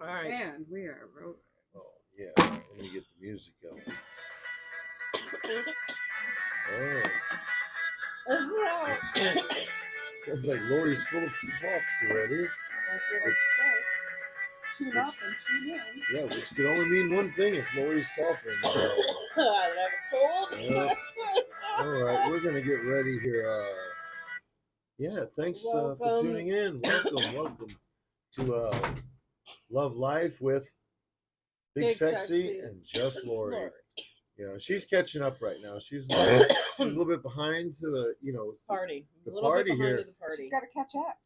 All right. And we are rolling. Oh, yeah. Let me get the music going. Oh, sounds like Lori's full of puffs already. That's what I say. Tune up and tune in. Yeah, which could only mean one thing if Lori's coughing. I have a cold. Yeah. All right, we're gonna get ready here. Yeah, thanks for Welcome. tuning in. Welcome to Love Life with Big Sexy and Just Lori. You know, she's catching up right now. She's a little bit behind to the Party. the A little party bit behind here. to the party. She's got to catch up.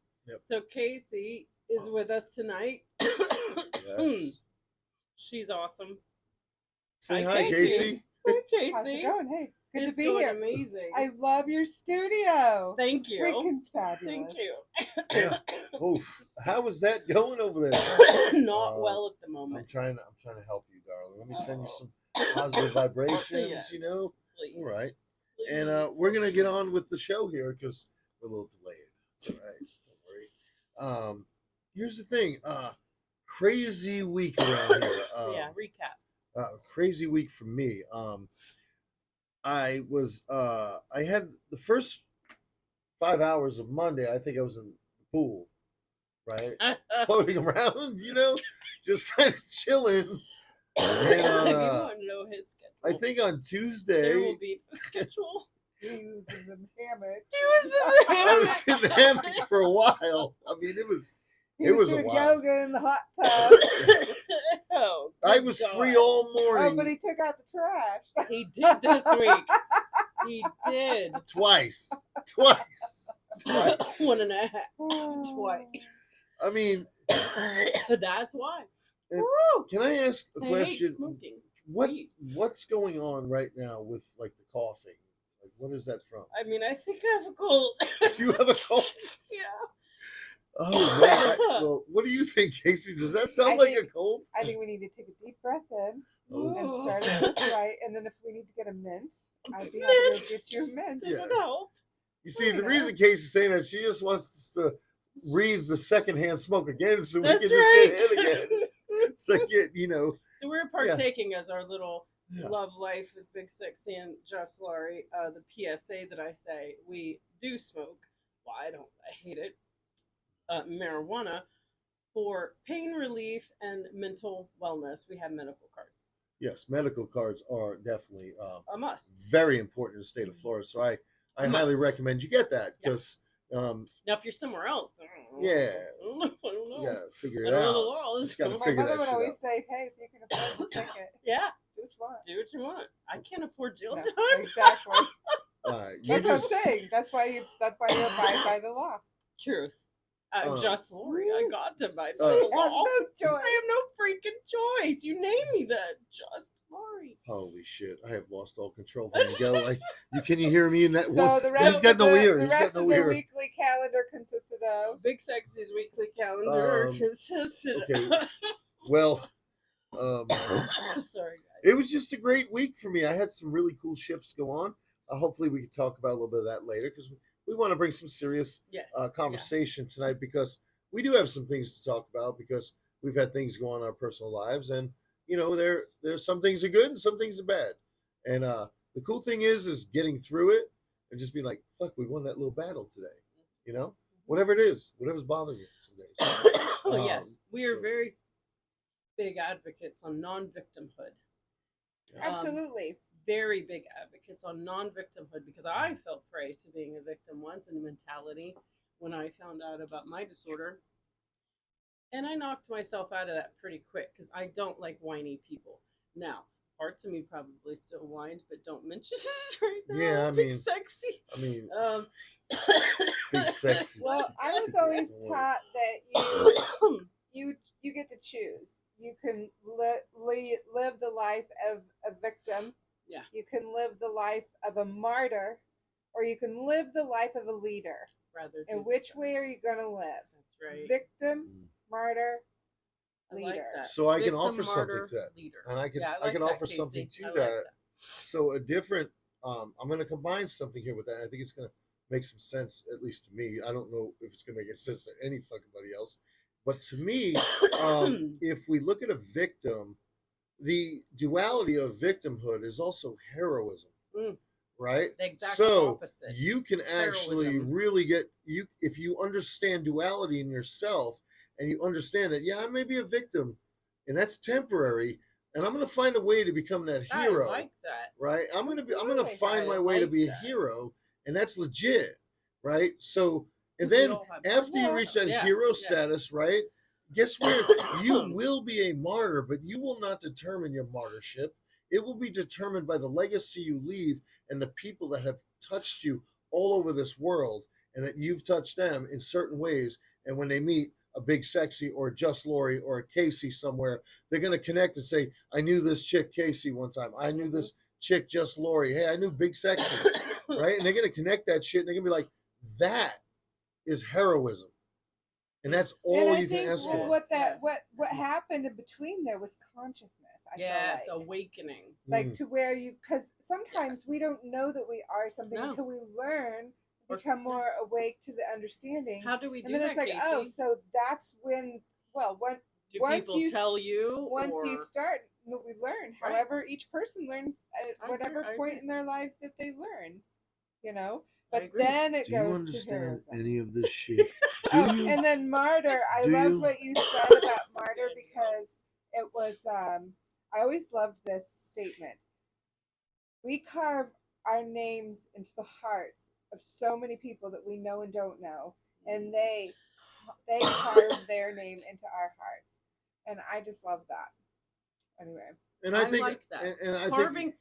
So Casey is with us tonight. Yes. She's awesome. Say Hi, hi, Casey. Casey. Hi, How's it Casey. going? Hey, it's good It's to be going here. amazing. I love your studio. Thank you. Freaking fabulous. Thank you. Yeah. Oof. How is that going over there? Not well at the I'm moment. trying to help you, darling. Let me send you some positive vibrations. Yes. You know. Please. All right. Please. And we're gonna get on with the show here because we're a little delayed. It's all right. Don't worry. Here's the thing. Crazy week around here. Yeah, recap. Crazy week for me. I had the first 5 hours of Monday. I think I was in the pool, right, floating around. You know, just kind of chilling. And If you want to know his schedule, I think on there Tuesday. will be a schedule. He was in the hammock. He was in the I was in the hammock for a while. I mean, it was a doing while. yoga in the hot tub. Oh, I good was God. free all Oh, morning. but he took out the trash. He did this week. He did. Twice. 1.5. Twice. I mean, That's why. And Woo! can I ask a I hate question? smoking. What's going on right now with like the coughing? Like, what is that from? I mean, I think I have a cold. You have a cold? Yeah. Oh man. Well, what do you think, Casey? Does that sound like a cold? I think we need to take a deep breath in Oh. and Ooh. start it this way. And then if we need to get a mint, I'd be happy Mint? to get you a mint. Does Yeah. it help? You see, the Yeah. reason Casey's saying that, she just wants us to breathe the secondhand smoke again, so we That's can just right. get hit again. So So we're partaking as our little Yeah. love life with Big Sexy and Just Laurie. The PSA that I say, we do smoke. Well, I hate it. Marijuana for pain relief and mental wellness. We have medical cards. Yes, medical cards are definitely A must. very important in the state of Florida. So I highly Must. recommend you get that because Now, if you're somewhere else, I don't know. Yeah. I don't know. you gotta figure I it don't know the out. laws. Just gotta My figure mother that would shit always out. say, hey, if you can afford to take it, Yeah, do what you want. do what you want. I can't afford jail No, time. exactly. You That's just what I'm saying. That's why you abide by the law. Truth. I'm just Lori. I got to buy the Uh, Has law. no choice. I have no freaking choice. You name me that. Just Lori. holy shit! I have lost all control. There you go. Like can you hear me in that? So the rest He's got of no the, ear. the He's rest got of no the ear. weekly calendar consisted of Big Sexy's weekly calendar Um, consisted. okay. Well, Sorry, guys. it was just a great week for me. I had some really cool shifts go on. Hopefully, we can talk about a little bit of that later because we want to bring some serious Yes. conversation tonight because we do have some things to talk about because we've had things go on in our personal lives and there's some things are good and some things are bad. And the cool thing is getting through it and just being like, fuck, we won that little battle today. You know, whatever it is, whatever's bothering you some days. Oh, yes. We are so- very big advocates on non-victimhood. absolutely. Very big advocates on non-victimhood because I fell prey to being a victim once in mentality when I found out about my disorder. And I knocked myself out of that pretty quick because I don't like whiny people. Now, parts of me probably still whined, but don't mention it right now. Yeah, I Big mean- Sexy. I mean, Um, big sexy. Well, I was sexy always boy. taught that you get to choose. You can live the life of a victim. Yeah. You can live the life of a martyr, or you can live the life of a leader. rather And do which that. way are you going to live? That's right. Victim, martyr, I leader. like that. So I can Victim, offer something martyr, to that. leader. And I can Yeah, I like can that, offer Casey. something to I like that. So a different I'm going to combine something here with that. I think it's going to make some sense, at least to me. I don't know if it's going to make sense to any fucking body else, But to me, if we look at a victim, the duality of victimhood is also heroism, Mm, right? the exact So opposite. you can actually Heroism. really get you if you understand duality in yourself and you understand that, yeah, I may be a victim and that's temporary, and I'm gonna find a way to become that hero. I like that. Right? I'm gonna Absolutely. find I my way to like be a that. hero, and that's legit, right? So, and We then all have after you Yeah. reach that Yeah, hero yeah. status, right? Guess where you will be a martyr, but you will not determine your martyrship. It will be determined by the legacy you leave and the people that have touched you all over this world, and that you've touched them in certain ways. And when they meet a Big Sexy or a Just Lori or a Casey somewhere, they're going to connect and say, I knew this chick Casey one time. I knew this chick Just Lori. Hey, I knew Big Sexy, right? And they're going to connect that shit, and they're going to be like, that is heroism. And that's And all I you think can ask well, for. what happened in between there was consciousness. I Yes, feel like. awakening. Like to where you, because sometimes Yes. we don't know that we are something No. until we learn, Or become s- more awake to the understanding. How do we do And then that, it's like, Casey? oh, so that's when. Well, do once people you tell you? once or... you start, we learn. Right. However, each person learns at I whatever agree, I point agree. in their lives that they learn. You know, I but agree. then it Do you goes to understand heroism. any of this shit? Oh, and then martyr. I Do love you? what you said about martyr because it was. I always loved this statement. We carve our names into the hearts of so many people that we know and don't know, and they carve their name into our hearts, and I just love that. Anyway, And I think, like that. and I carving, think,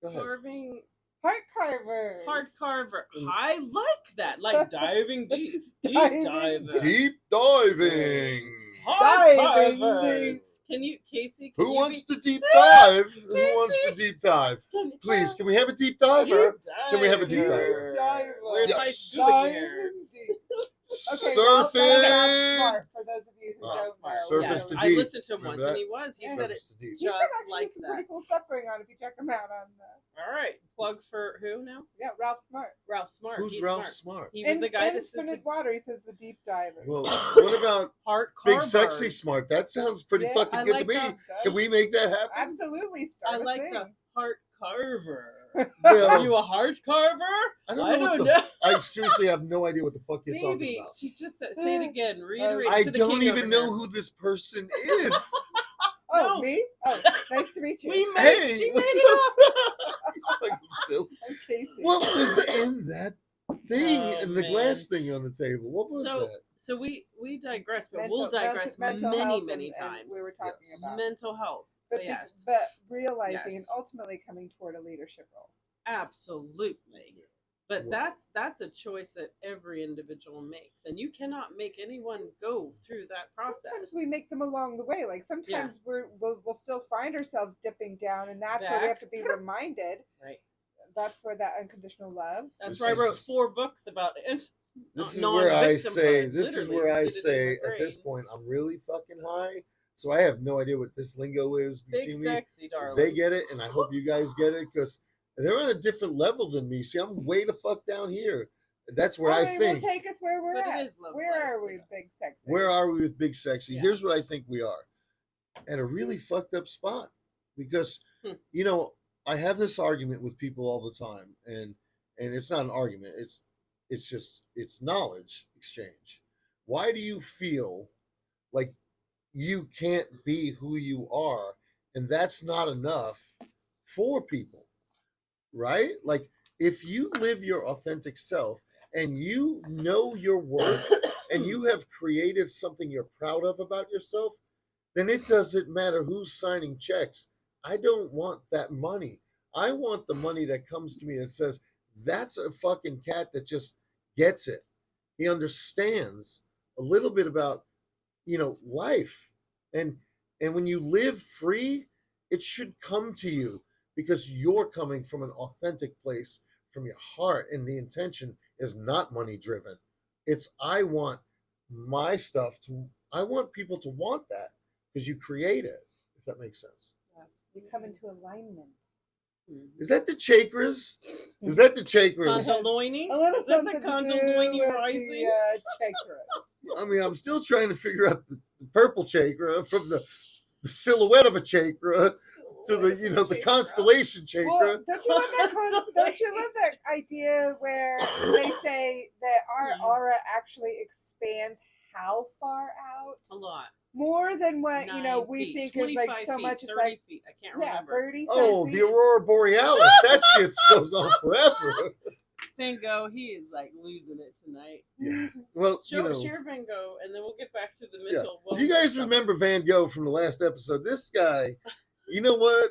go ahead. carving, heart carvers. heart carver. I like that. Like diving deep, deep Diving diving. Deep diving. Heart Diving carvers. deep. Can you, Casey? Who wants to deep dive? Who wants to deep dive? Can, Please, can we have a deep diver? Can we have a deep diver? diver. Where's my Yes. scuba gear? Diving deep. Okay, Surfing. that's smart for those of you who Oh, don't know. Surface Yes, to I deep. listened to him Remember once, and that? he was. He Yeah. said it Surface to deep. He's got just actually like some that. pretty cool stuff going on if you check him out on All right, plug for who now? Ralph Smart. Ralph Smart. Who's He's Ralph smart. Smart? He was the guy that says Infinite the Water, he says the deep diver. Well, what about heart Big carver. Sexy Smart? That sounds pretty Yeah, fucking I good like to me. that. Can we make that happen? Absolutely, I start a like thing. the heart carver. Well, Are you a heart carver? I don't know what the. I seriously have no idea what the fuck you're talking Maybe about. she just said. Say it again. Reiterate. I to the don't king even over know here. who this person is. Oh, No. me? Oh, nice to meet you. We made. Hey, She made what's it up? Fucking silly. I'm Casey. What was in that thing Oh, in the man. glass thing on the table? What was So, that? So we digress, but Mental- we'll digress mental many health many and times. we were talking Yes. about Mental health. but, Yes. but realizing and Yes. ultimately coming toward a leadership role. Absolutely. But Wow. that's a choice that every individual makes, and you cannot make anyone go through that process. Sometimes we make them along the way. Like sometimes we'll still find ourselves dipping down, and that's where we Back. have to be reminded. Right. That's where that unconditional love. That's This why I wrote is- 4 books about it. This is where I say. non-victimhood, This is literally, where I get it in say. your At this brain. point, I'm really fucking high, so I have no idea what this lingo is Big between me. sexy, darling. They get it, and I hope you guys get it because they're on a different level than me. See, I'm way the fuck down here. That's where I think. Will take us where we're But it at. is love Where life are for we, us. big sexy? Where are we with Big Sexy? Yeah. Here's what I think we are. At a really fucked up spot. Because, you know, I have this argument with people all the time, and it's not an argument. It's knowledge exchange. Why do you feel like you can't be who you are, and that's not enough for people? Right? Like if you live your authentic self and you know your worth and you have created something you're proud of about yourself, then it doesn't matter who's signing checks. I don't want that money. I want the money that comes to me and says, that's a fucking cat that just gets it. He understands a little bit about, life. And when you live free, it should come to you because you're coming from an authentic place from your heart, and the intention is not money driven. It's I want my stuff I want people to want that because you create it, if that makes sense. You come into alignment. Is that the chakras? Is that the chakras? Kundalini? A little Is that something the to do Kundalini with rising? the chakras. I mean, I'm still trying to figure out the purple chakra from the silhouette of a chakra to the the constellation chakra. Well, don't you love that idea where they say that our aura actually expands how far out? A lot. More than what 9 we feet, think is like 25 so feet, much. It's 30 like feet. I can't yeah, remember. 30 Oh, feet. the aurora borealis. That shit goes on forever. Van Gogh, he is like losing it tonight. Yeah. Well, Share Van Gogh, and then we'll get back to the mental. Yeah. You guys remember Van Gogh from the last episode? This guy, you know what?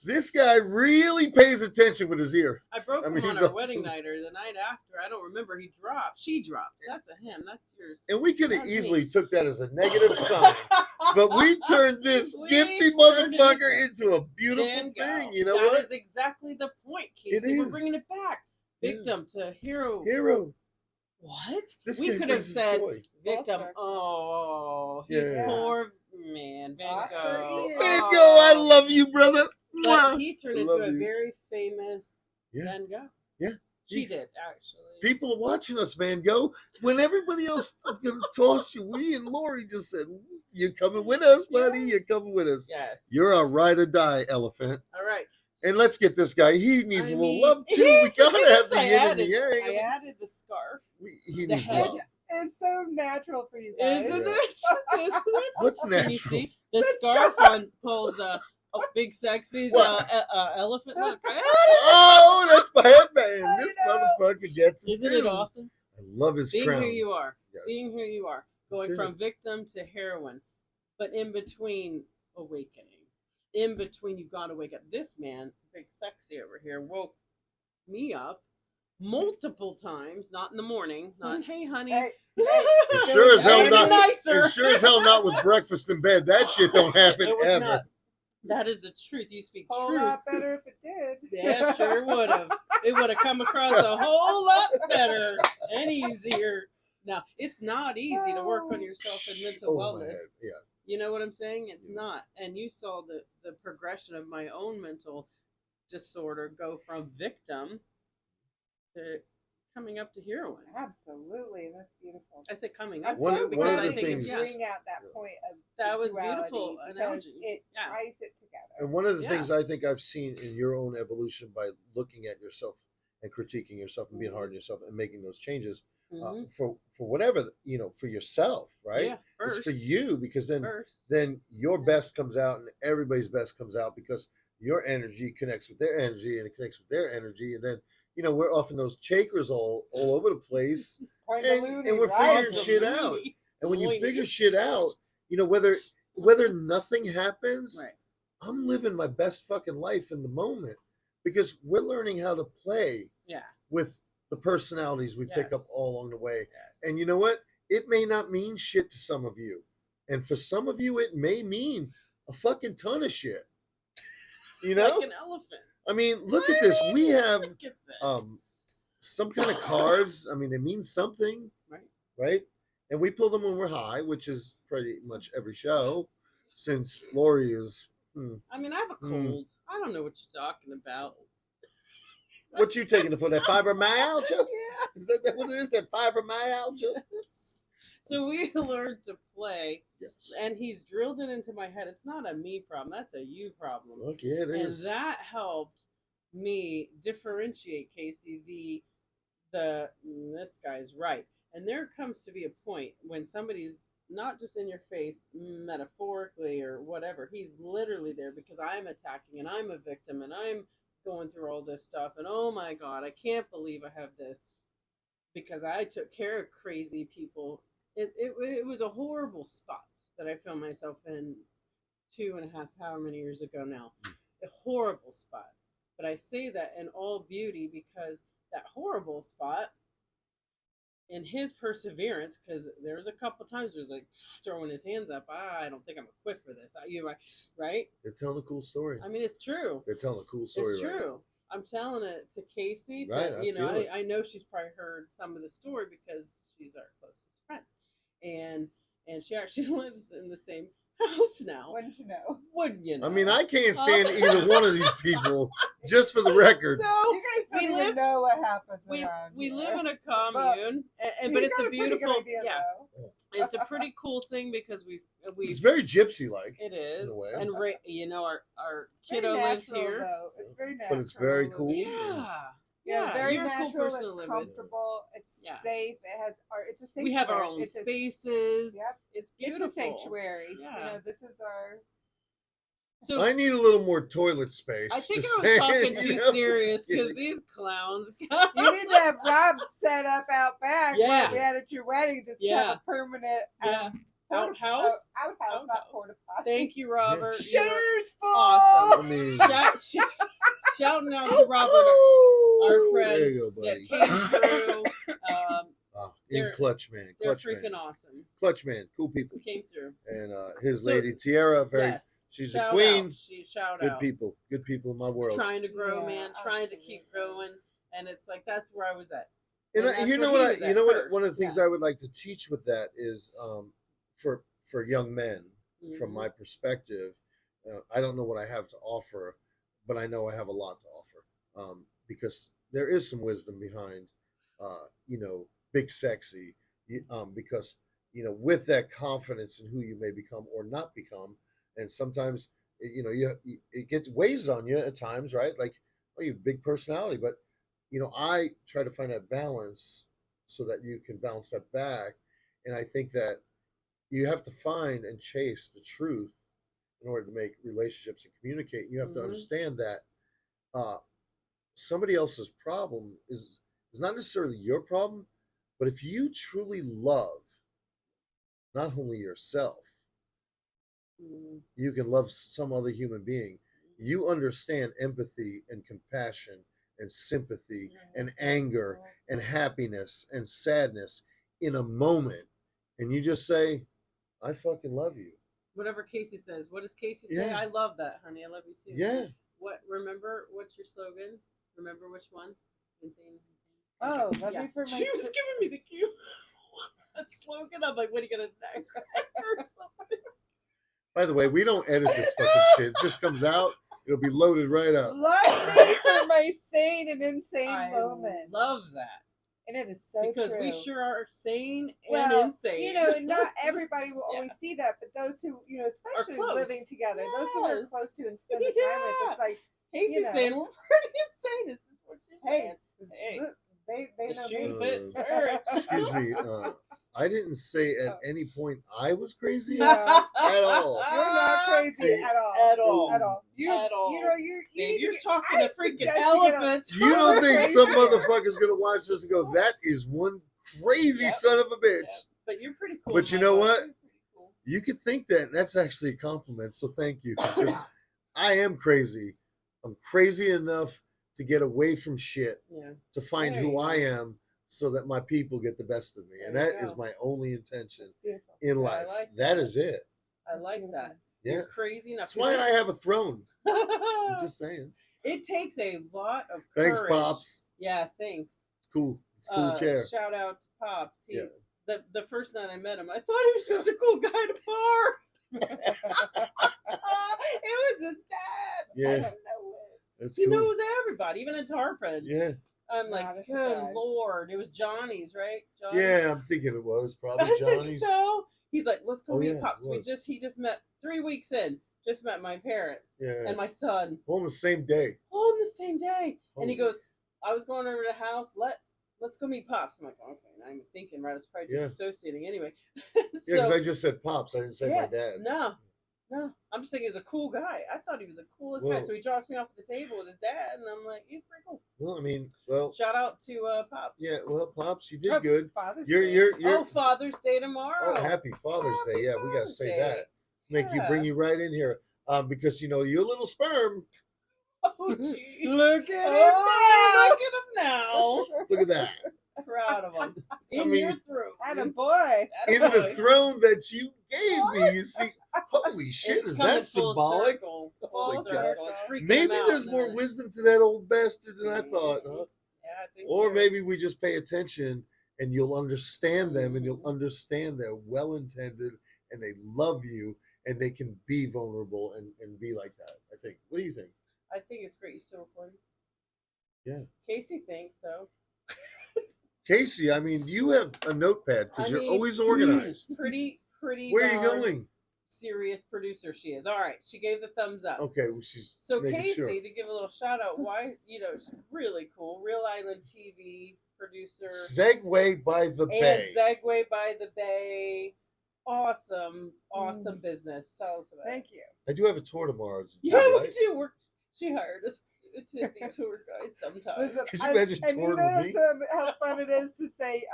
This guy really pays attention with his ear. I broke him on he's our awesome. wedding night or the night after. I don't remember. He dropped. She dropped. That's a him. That's yours. And we could have That's easily me. took that as a negative sign. But we turned this gifty motherfucker into a beautiful Van Gogh. thing. You know that what? That is exactly the point, Casey. We're is. bringing it back. Victim to hero. Hero. What? This we guy could have brings us said joy. victim. Well, Oh, he's Yeah. poor man. Van Oscar Gogh. Ian. Van Gogh, I love you, brother. But he turned I into love a you. very famous Yeah. Van Gogh. Yeah. She did, actually. People are watching us, Van Gogh. When everybody else is going to toss you, we and Lori just said, you're coming with us, buddy. Yes. You're coming with us. Yes. You're a ride or die elephant. All right. And let's get this guy. He needs a little mean, love, too. We got to have the I yin and added, the yang. I added the scarf. He the needs head. love. It's so natural for you guys. Isn't Yeah. it? Isn't it? What's Can you natural? see? The scarf on pulls Big Sexy's elephant look. Oh, that's my headband. This motherfucker gets it, Isn't too. it awesome? I love his Being crown. who you are. Yes. Being who you are. Going That's it. from victim to heroine. But in between, awakening. In between, you've got to wake up. This man, Big Sexy over here, woke me up multiple times. Not in the morning. Not, hey, honey. Hey, It sure as hell Hey, not. nicer. It sure as hell not with breakfast in bed. That shit don't happen It was ever. not. That is the truth. You speak whole truth. lot better if it did. Yeah, sure would have. It would have come across a whole lot better and easier. Now, it's not easy to work on yourself and mental wellness. Man. Yeah. You know what I'm saying? It's not. And you saw the progression of my own mental disorder go from victim to coming up to heroine. Absolutely, that's beautiful. I say coming I'm up One to of- because one of I the think things- it's bring out that point of That was duality beautiful because analogy. it Yeah. ties it together. And one of the Yeah. things I think I've seen in your own evolution by looking at yourself and critiquing yourself and being hard on yourself and making those changes Mhm. for whatever for yourself, right? Yeah, It's first. for you because First. then your best comes out and everybody's best comes out because your energy connects with their energy and it connects with their energy and then we're off in those chakras all over the place Point and Looney, we're right? figuring shit out. Looney. And when you Looney. figure shit out, whether nothing happens, Right. I'm living my best fucking life in the moment because we're learning how to play Yeah. with the personalities we pick up Yes. all along the way. Yes. And you know what? It may not mean shit to some of you. And for some of you, it may mean a fucking ton of shit. You know? Like an elephant. I mean, look at this. We have Look at this. some kind of cards. I mean, they mean something, Right. right? And we pull them when we're high, which is pretty much every show since Lori is. I mean, I have a cold. I don't know what you're talking about. What you taking it for? That fibromyalgia? Yeah. Is that what it is? That fibromyalgia? So we learned to play, Yes. and he's drilled it into my head. It's not a me problem. That's a you problem. Look, yeah, it And is. that helped me differentiate, Casey, this guy's right. And there comes to be a point when somebody's not just in your face metaphorically or whatever. He's literally there because I'm attacking and I'm a victim and I'm going through all this stuff. And oh my God, I can't believe I have this because I took care of crazy people. It was a horrible spot that I found myself in 2.5, however many years ago now. A horrible spot. But I say that in all beauty because that horrible spot, in his perseverance, because there was a couple times where he was like throwing his hands up. I don't think I'm equipped for this. Right? They're telling a cool story. I mean, it's true. They're telling a cool story. It's right true. now. I'm telling it to Casey. Right, I feel it. I know she's probably heard some of the story because she's our closest friend, and she actually lives in the same house now. Wouldn't you know? Wouldn't you know? I mean, I can't stand either one of these people. Just for the record, So you guys don't we even live know what happens we around we here. live in a commune, but You it's got a pretty good beautiful idea, yeah. though. It's a pretty cool thing because It's we've very gypsy-like. it is in a way. and you know our Very kiddo lives natural, here. though. It's very natural. But it's very cool. Yeah. Yeah, very you're a cool natural. person to It's live with. comfortable. It's Yeah. safe. It has. It's a sanctuary. We have our own It's spaces. Yep. It's beautiful. It's a sanctuary. Yeah. You know, this is our. So I need a little more toilet space. I think just I was saying, talking you too know, serious just because kidding. these clowns. You need to have Rob set up out back Yeah. where we had at your wedding. Just Yeah. have a permanent Yeah. outhouse, Outhouse? not Outhouse. porta potty. Thank you, Robert. Shitter's full. awesome. I mean, Shouting out to Robert, our friend there you go, that buddy. came through. In they're- Clutch Man, They're Clutch freaking Man, awesome. Clutch Man, cool people. Came through. And his So- lady Tiara, Yes. she's Shout a queen. out. Shout Good out. people in my world. Trying to grow, Yeah, man. Trying to keep absolutely. growing, and it's like that's where I was at. And And that's you know where he what? was You at know what? first. One of the things I would like to teach with that is for young men, from Mhm. my perspective, I don't know what I have to offer, but I know I have a lot to offer because there is some wisdom behind, big sexy, because with that confidence in who you may become or not become, and sometimes it gets weighs on you at times, right? Like, oh, you have a big personality, but I try to find that balance so that you can bounce that back, and I think that you have to find and chase the truth in order to make relationships and communicate. You have to Mhm. understand that somebody else's problem is not necessarily your problem, but if you truly love not only yourself, Mhm. you can love some other human being. You understand empathy and compassion and sympathy and anger and happiness and sadness in a moment, and you just say, I fucking love you. Whatever Casey says. What does Casey say? Yeah. I love that, honey. I love you too. Yeah. Remember what's your slogan? Remember which one? Insane. Oh, love Yeah. me for my. She was giving me the cue. That slogan. I'm like, what are you gonna next? By the way, we don't edit this fucking shit. It just comes out. It'll be loaded right up. Love me for my sane and insane I moments. love that And it is so because true. we sure are sane well, and insane. You know, not everybody will Yeah. always see that, but those who, especially close. living together, those who we're Yes. close to and spend the time with, Yeah. it's like, Casey's know. saying we're pretty insane. Is this what you're hey, saying? Hey, look, they the know shoe me. fits very. Excuse me. I didn't say at any point I was crazy No. at all. You're not crazy See, at all. At all. At all. At all. You Babe, need you're to get, talking I to freaking suggest you get a- elephants. You don't think Crazy. some motherfucker's gonna watch this and go, "That is one crazy Yep. son of a bitch"? Yeah, but you're pretty cool. But you my know boy. what? You're pretty cool. You could think that, and that's actually a compliment. So thank you. Because I am crazy. I'm crazy enough to get away from shit, Yeah. to find There who you I go. am, so that my people get the best of me, and There you that is go. my only intention It's beautiful. in I life. like That that. is it. I like that. Yeah. You're crazy enough. That's why I have a throne. I'm just saying. It takes a lot of Thanks, courage. Pops. Yeah, thanks. It's cool. It's a cool chair. Shout out to Pops. Yeah. The first night I met him, I thought he was just a cool guy at a bar. It was his dad. Yeah. I don't know it. That's He cool. knows everybody, even in Tarpon. Yeah. I'm Wow, like, that's good surprised. Lord. It was Johnny's, right? Johnny's? Yeah, I'm thinking it was probably I think Johnny's. so. He's like, let's go Oh, meet yeah, Pops. it was. He just met 3 weeks in. Just met my parents Yeah. and my son On the same day. all on the same day. And he Holy- goes, I was going over to the house. Let's go meet Pops. I'm like, okay. And I'm thinking, right? I was probably Yeah. disassociating anyway. Yeah, because I just said Pops. I didn't say my dad. No. I'm just thinking he's a cool guy. I thought he was the coolest guy. Well- So he drops me off at the table with his dad, and I'm like, he's pretty cool. Well, I mean, well, Shout out to Pops. yeah, well, Pops, you did Oh, good. Father's You're, Day. you're, Oh, Father's Day tomorrow. oh, happy Father's Day. Yeah, we got to Father's say Day. that. Bring Yeah. you right in here. Because, you're a little sperm. Oh, geez. Look at Oh, him look at him now. Look at that. Proud of him. In mean- your throat. And a boy. In the throne that you gave me, you see. Holy shit, It's is coming that full symbolic? circle. Oh Full my circle. God. It's freaking Maybe him out, there's isn't more it? wisdom to that old bastard than I thought, huh? Yeah, I think Or there is. maybe we just pay attention and you'll understand them and you'll understand they're well intended and they love you and they can be vulnerable and be like that. I think. What do you think? I think it's great. You still recording? Yeah. Casey thinks so. Casey, I mean, you have a notepad because I you're mean, always organized. Pretty Where are you darn going? serious producer she is. All right, she gave the thumbs up. Okay, well, she's So making Casey, sure. to give a little shout out, why she's really cool, Real Island TV producer, Segway by the Bay. and Segway by the Bay. Awesome business. Tell us about it. Thank you. I do have a tour tomorrow. Yeah, right? we do. She hired us to be tour guide sometimes. Listen, Could you imagine and you touring know with me? how fun it is to say,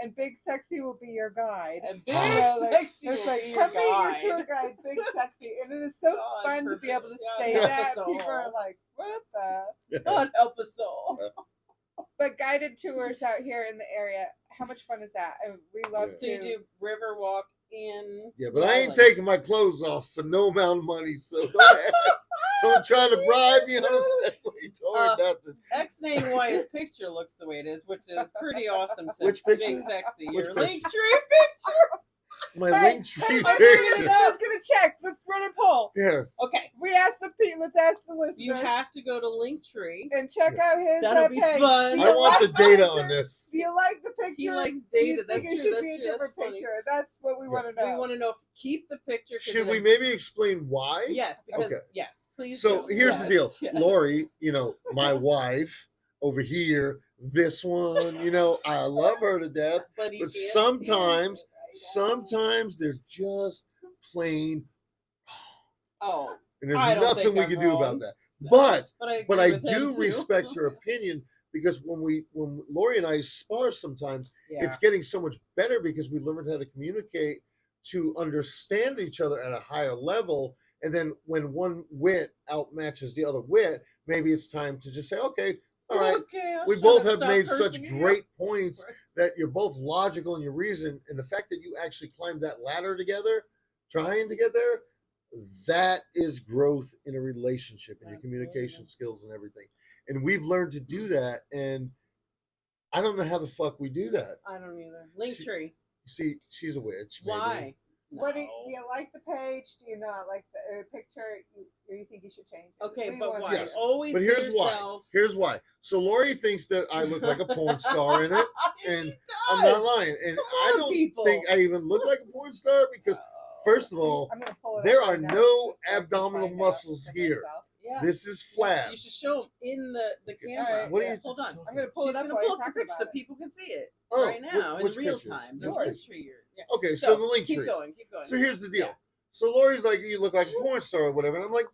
and Big Sexy will be your guide. And Big You know, like, Sexy it's will like, be come your be guide. your tour guide, Big Sexy. And it is so God fun to forbid. be able to God say help that. us People all. are like, what the? God help us all. But guided tours out here in the area, how much fun is that? And we love So to. you do river walk in. Yeah, but the I ain't island. taking my clothes off for no amount of money, so don't try to bribe me on a Segway tour, nothing. X-name why his picture looks the way it is, which is pretty awesome. To Which picture? Big Sexy. Which Your picture? link tree picture. My Hey, link tree I'm picture. gonna check. Let's run a poll. Yeah, Okay, We asked the people. Let's ask the listeners. you have to go to Linktree. and check out his That'll be page. fun. Do I you want the like data picture? on this. Do you like the picture? He likes Do you data. think That's it true. should That's be a true. That's different funny. picture? That's what we want to know. We want to know if keep the picture. 'cause Should we it'll- maybe explain why? Yes, because Okay. yes, please. So do. here's the deal, Yes, yes. Lori. My wife over here. This one, I love her to death. But, he But can't sometimes, stand it. I know. sometimes they're just plain, Oh, and there's I don't nothing think we I'm can do wrong. about that. No. But but I, agree I with him, do too. respect her opinion because when Lori and I spar sometimes, Yeah. it's getting so much better because we learned how to communicate to understand each other at a higher level. And then when one wit outmatches the other wit, maybe it's time to just say, okay, all right. Okay, I'll We shut both up, have stop made such cursing you. great points Right. that you're both logical in your reason. And the fact that you actually climbed that ladder together, trying to get there, that is growth in a relationship and your communication Absolutely. skills and everything. And we've learned to do that. And I don't know how the fuck we do that. I don't either. Linktree. See, she's a witch. Maybe. Why? What do No. you like the page? Do you not like the picture? You think you should change it? Okay, We but want why? to- Yes, Always But be here's yourself. why. Here's why. So Lori thinks that I look like a porn star in it. And She I'm does. not lying. And Come I on, don't people. think I even look like a porn star because, first of all, I'm gonna pull it there up are right now no just so I can abdominal find out muscles for here. myself. Yeah. this is Yeah, flabs. you should show them in the camera. Alright, What are yeah. you Hold on. talking I'm gonna about? pull She's it up gonna while pull you're up the talking picture about so it. people can see it Oh, right now in which real pictures? time. Which The link pictures? tree. Yeah. Okay, so the link keep tree. going. Keep going. So here's the deal. Yeah. So Lori's like, you look like a porn star or whatever. And I'm like,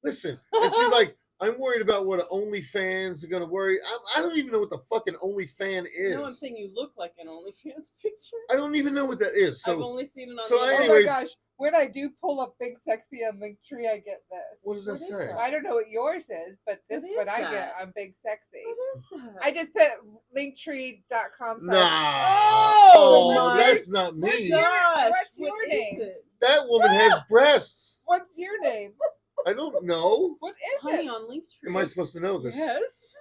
listen. And she's like, I'm worried about what OnlyFans are going to worry. I don't even know what the fucking OnlyFan is. No, I'm saying you look like an OnlyFans picture. I don't even know what that is. I've So only seen it on so the Oh internet. anyways- my gosh! When I do pull up Big Sexy on Linktree, I get this. what does that What is say? that? I don't know what yours is, but this What is what is I get that? on Big Sexy. What is that? I just put linktree.com. Nah. Oh, Oh, my that's not What's me. your- Gosh, what's your what is name? it? That woman has breasts. What's your name? I don't know. What is Honey it? on Linktree. Am I supposed to know this? Yes.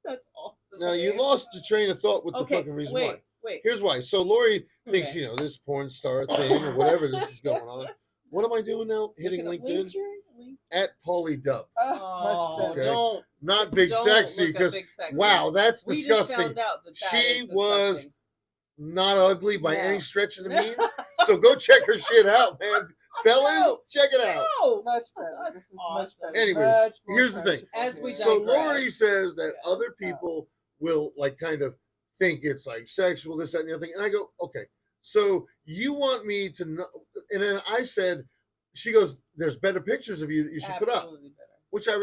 That's awesome. Now you babe. lost the train of thought with Okay, the fucking reason wait, why. wait. Here's why. So Lori thinks, Okay. this porn star thing or whatever this is going on. What am I doing now? Hitting Look at LinkedIn Linktree? at Pauly Dub. Oh, much Okay. better. Don't. Not Big don't Sexy look at because Big Sexy. wow, that's We just disgusting. found out that She is was disgusting. Not ugly by No. any stretch of the means. So go check her shit out, man. Fellas, No. check it out. No. Much better. That's This is awesome. much better. Anyways, Much more here's the thing. pleasurable As we here. So digress. Lori says that Yeah. other people will like kind of think it's like sexual, this, that, and the other thing. And I go, okay, so you want me to know? And then I said, she goes, there's better pictures of you that you should put up, Absolutely better. which I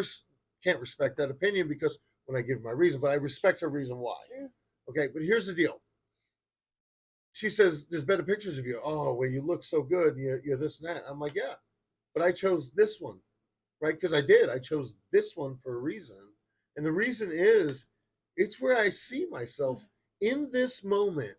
can't respect that opinion because when I give my reason, but I respect her reason why. Sure. Okay, but here's the deal. She says, there's better pictures of you. Oh, well, you look so good. You're this and that. I'm like, yeah, but I chose this one, right? Because I did. I chose this one for a reason. And the reason is it's where I see myself in this moment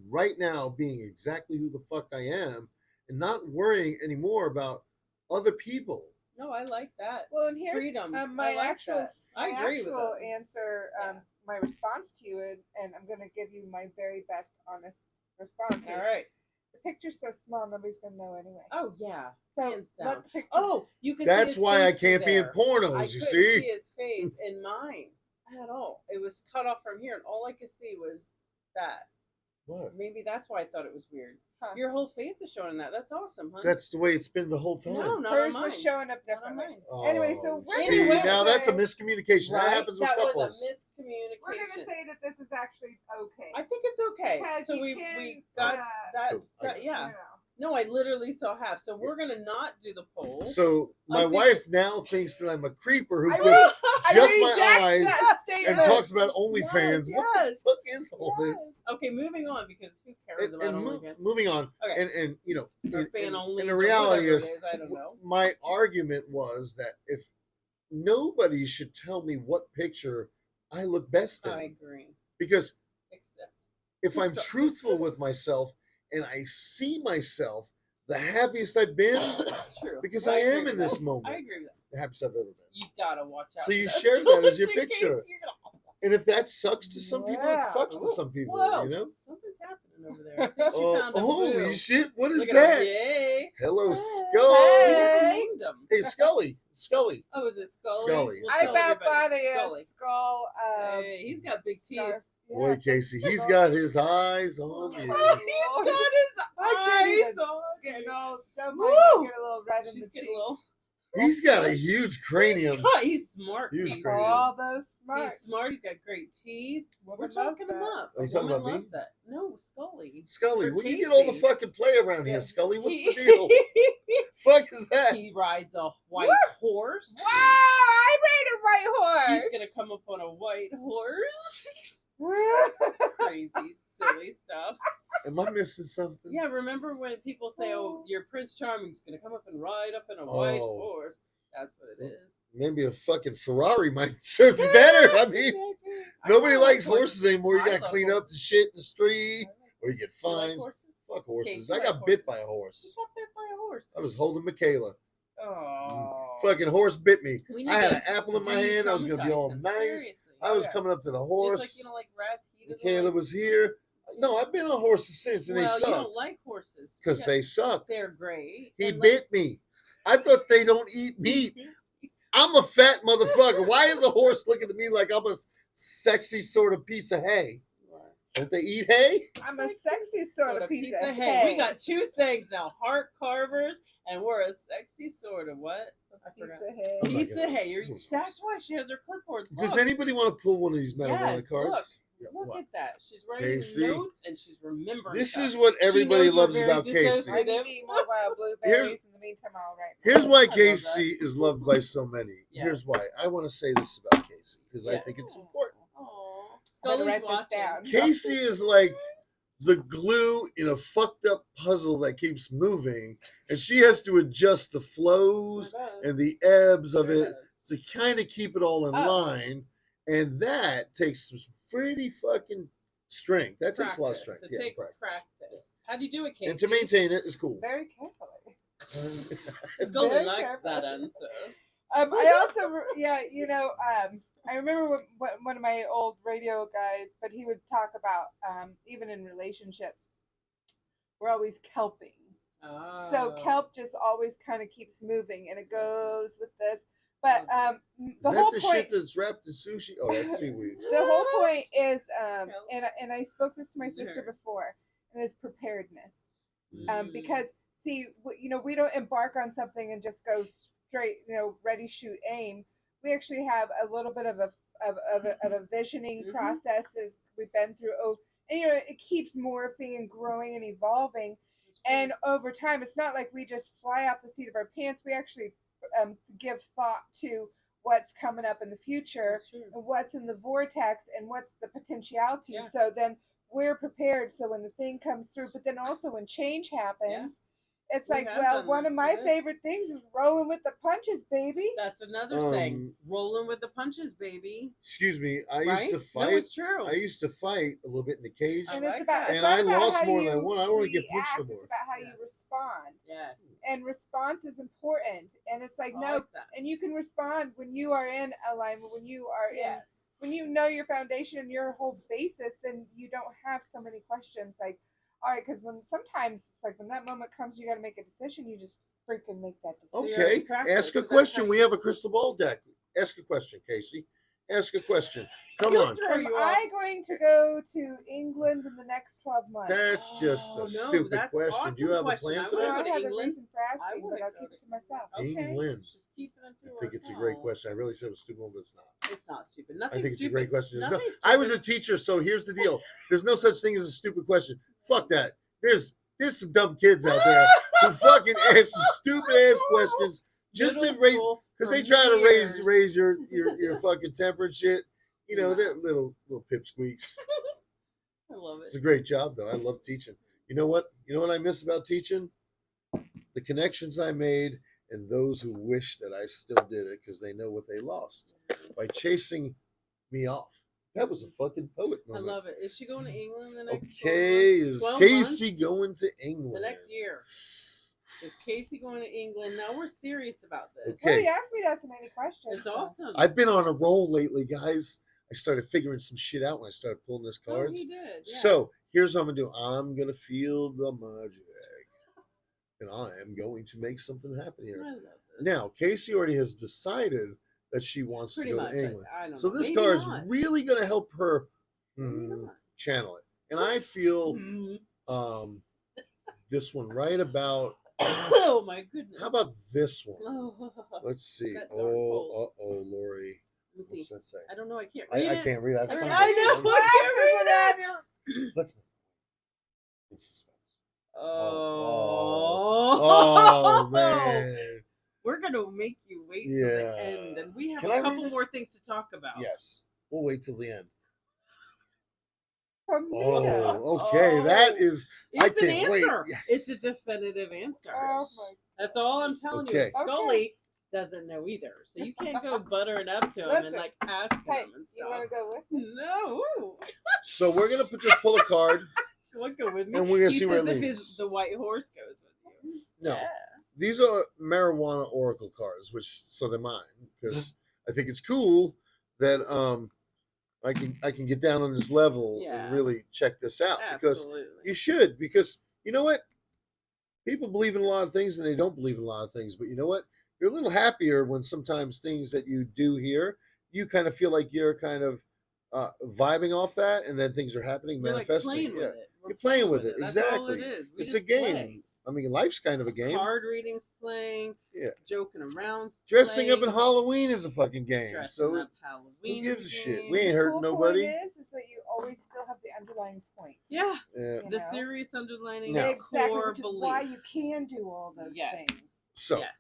right now being exactly who the fuck I am and not worrying anymore about other people. No, I like that. Well, and here's Freedom. my I like actual, that. I my agree with actual that. answer, Yeah. my response to you, and I'm going to give you my very best honest response. All right. The picture's so small, nobody's going to know anyway. Oh yeah. So hands let down. the picture. Oh, you can. That's see his why I face can't be in there. pornos, I you couldn't see? see his face in mine. at all. It was cut off from here, and all I could see was that. What? Maybe that's why I thought it was weird. Huh. Your whole face is showing that. That's awesome, huh? That's the way it's been the whole time. No, not Hers on mine. was showing up Not on differently. mine. Anyway, so we're see, gonna now say- that's a miscommunication. Right? That happens with That couples. was a miscommunication. We're gonna say that this is actually okay. I think it's okay. Because So you we can, got that's I got yeah. you know. No, I literally saw half. So we're gonna not do the poll. So my I think wife now thinks that I'm a creeper who I puts I just my reject eyes that and statement. talks about OnlyFans. Yes, What yes. the fuck is all Yes. this? Okay, moving on because who cares And, about and OnlyFans? moving on, Okay. and you know, Or fan only. and the reality is, I don't know. my argument was that if nobody should tell me what picture I look best in, I agree. because Except if I'm Constructive truthful with criticism. myself and I see myself the happiest I've been, true. because I I agree am with in this that. moment, I agree with that. the happiest I've ever been. You gotta watch out. So you for share that as your in case picture. you're gonna- And if that sucks to some people, it Yeah. sucks to some people, Whoa. you know? Something's happening over there. I think she Oh, found a holy boo. shit, what is Look at that? her. Yay. Hello, We Skull. never named him. Hey, Scully. Scully. Oh, is it Scully? Scully. We'll I tell about everybody bought a Scully. skull. Hey, he's got big teeth. scarf. Boy, Yeah. Casey, he's got his eyes on Oh, you. he's got his I can't eyes even on. Getting you. all, don't Woo! mind, I get a little red in She's the getting cheeks. a little. He's got a huge cranium. He's smart. Huge Casey. cranium. All those smarts. He's smart. He's got great teeth. We're Woman talking loves him that. up. Are you A talking woman about me? loves that. No, Scully. Scully, For when you get all the Casey. fucking play around here, Yeah. Scully, what's the deal? Fuck is that? He rides a white What? horse. Wow, I made a white horse. He's gonna come up on a white horse. gonna. Crazy, silly stuff. Am I missing something? Yeah, remember when people say, "Oh, your Prince Charming's gonna come up and ride up in a white Oh. horse"? That's what it is. Maybe a fucking Ferrari might serve you better. I mean, I nobody like likes horses anymore. You I got to love clean up horses. the shit in the street, or you get You like fines. horses? Fuck horses. Okay, I you got like bit horses. by a You horse. got bit by a horse. I was holding Michaela. Oh. Fucking horse bit me. We need I had to an apple in my hand. I was going to be de-traumatize all him. nice. Seriously. I was Yeah. coming up to the Just horse. like like rats. He doesn't Michaela like- was here. No, I've been on horses since, and well, they you suck don't like horses because Yeah, they suck. they're great. He And, bit me. I thought they don't eat meat. I'm a fat motherfucker. Why is a horse looking at me like I'm a sexy sort of piece of hay? Don't they eat hay? I'm a sexy sort of piece of hay. hay. We got two sayings now: heart carvers, and we're a sexy sort of what? I piece forgot. of hay. Oh my Piece God. of hay. That's why she has her clipboard. Does Look, anybody want to pull one of these marijuana Yes, cards? look. Yeah, Look what? at that. She's writing Casey. notes and she's remembering. This stuff. is what everybody knows we're loves very about Casey. I dissociative. need to eat more wild blueberries. In the meantime, I'll write. Here's why I love Casey is loved by so many. Here's Yes. why. I want to say this about Casey because I Yes. think it's important. Aw. I'm gonna Scully's write this watching. down. Casey is like the glue in a fucked up puzzle that keeps moving, and she has to adjust the flows and the ebbs of it to kind of keep it all in Oh. line. And that takes some pretty fucking strength. That takes a lot of Practice. strength. It Yeah, takes practice. How do you do it, Casey? And to maintain it is cool. Very carefully. Scully Very likes careful. that answer. I also, I remember when one of my old radio guys, but he would talk about even in relationships, we're always kelping. So Oh. kelp just always kind of keeps moving, and it goes with this. But Is the that whole the point, shit that's wrapped in sushi? Oh, that's seaweed. the whole point is, Kelp. and I spoke this to my sister Sure. before, and it's preparedness. Mm. Because see, we don't embark on something and just go straight, ready, shoot, aim. We actually have a little bit of a visioning Mhm. process as we've been through. Oh, and it keeps morphing and growing and evolving. And over time, it's not like we just fly off the seat of our pants. We actually give thought to what's coming up in the future, That's true. and what's in the vortex, and what's the potentiality. Yeah. So then we're prepared. So when the thing comes through, but then also when change happens, it's We like, have well, done one of this my for this. favorite things is rolling with the punches, baby. That's another saying. Rolling with the punches, baby. Excuse me. I Right? used to No, fight. it's true. I used to fight a little bit in the cage, I And it's like about, that. it's and not I about lost how more than I you won. I don't want to get punched react, no more. It's about how Yeah. you respond. Yes. And response is important. And it's like, I no, like that. and you can respond when you are in alignment, when you are in, Yes. when you know your foundation and your whole basis, then you don't have so many questions. Like, all right, because sometimes it's like when that moment comes, you got to make a decision. You just freaking make that decision. you're Okay, in practice, ask so a that's question. how We you- have a crystal ball deck. Ask a question, Casey. Ask a question. Come He'll on. throw Am you I off. going to go to England in the next 12 months? That's just Oh, a no, stupid that's question. Do you awesome have a question. plan I for No, wanna that? I go to had a England. reason for I asking, wanna but I'll go keep to it to myself. Okay. England. Just keep it I to think it's a great ourselves. question. I really said it was stupid, but it's not. It's not stupid. I Nothing's think it's stupid. a great question. There's no, Nothing's I was a stupid. teacher, so here's the deal. There's no such thing as a stupid question. Fuck that. There's some dumb kids out there who fucking ask some stupid ass questions just Middle to raise, school because for they try to years. raise your fucking temper and shit. You know, No. that little pipsqueaks. I love It's it. a great job though. I love teaching. You know what? You know what I miss about teaching? The connections I made and those who wish that I still did it because they know what they lost by chasing me off. That was a fucking poet I moment. love it. Is she going to England the next 12 Okay, months? is 12 Casey months? going to England? The next year. Is Casey going to England? Now we're serious about this. Okay. Well, he asked me to ask so many questions. It's so. awesome. I've been on a roll lately, guys. I started figuring some shit out when I started pulling this Oh, cards. he did. Yeah. So here's what I'm gonna do. I'm gonna feel the magic, and I am going to make something happen I here. love this. Now, Casey already has decided that she wants Pretty to go much. to England. I don't So know. this Maybe card's not. really gonna help her Maybe not. channel it. And I feel Mhm. this one right about. Oh my goodness. How about this one? Oh, Let's see. That darn Oh, Lori. let me What's see. that say? I don't know. I can't read I it. can't read. I have I sunglasses know. on. I can't read it. Let's. In suspense. Oh. Oh man. We're gonna make you wait till Yeah. the end, and we have Can a I read couple it? more things to talk about. Yes. We'll wait till the end. From Nina. Oh, okay. Oh. That is. I It's an can't wait. answer. Yes. It's a definitive answer. Oh my. That's all I'm telling you. Okay. Scully doesn't know either, so you can't go buttering up to him and Listen. like ask him Hey, and you stuff. want to go with me? No. So we're gonna just pull a card. Do you want to go with me? And we're gonna he see where says it if leads. the white horse goes with you. No. Yeah. These are marijuana oracle cards, which so they're mine because I think it's cool that I can get down on this level Yeah. and really check this out because Absolutely. you should, because you know what, people believe in a lot of things and they don't believe in a lot of things, but you know what, you're a little happier when sometimes things that you do here, you kind of feel like you're kind of vibing off that, and then things are happening, You're like manifesting. playing yeah, with it. We're you're playing with it. That's all Exactly. it is. We It's a just game. play. I mean, life's kind of a game. Card readings playing. Yeah. Joking around. Dressing up in playing, Halloween is a fucking game. dressing So up Halloween. who gives a is shit? game. We ain't hurting Cool nobody. point is that you always still have the underlying point. Yeah. Yeah. You The know? serious underlining No. Exactly, core which is belief. why you can do all those Yes. things. So, yes.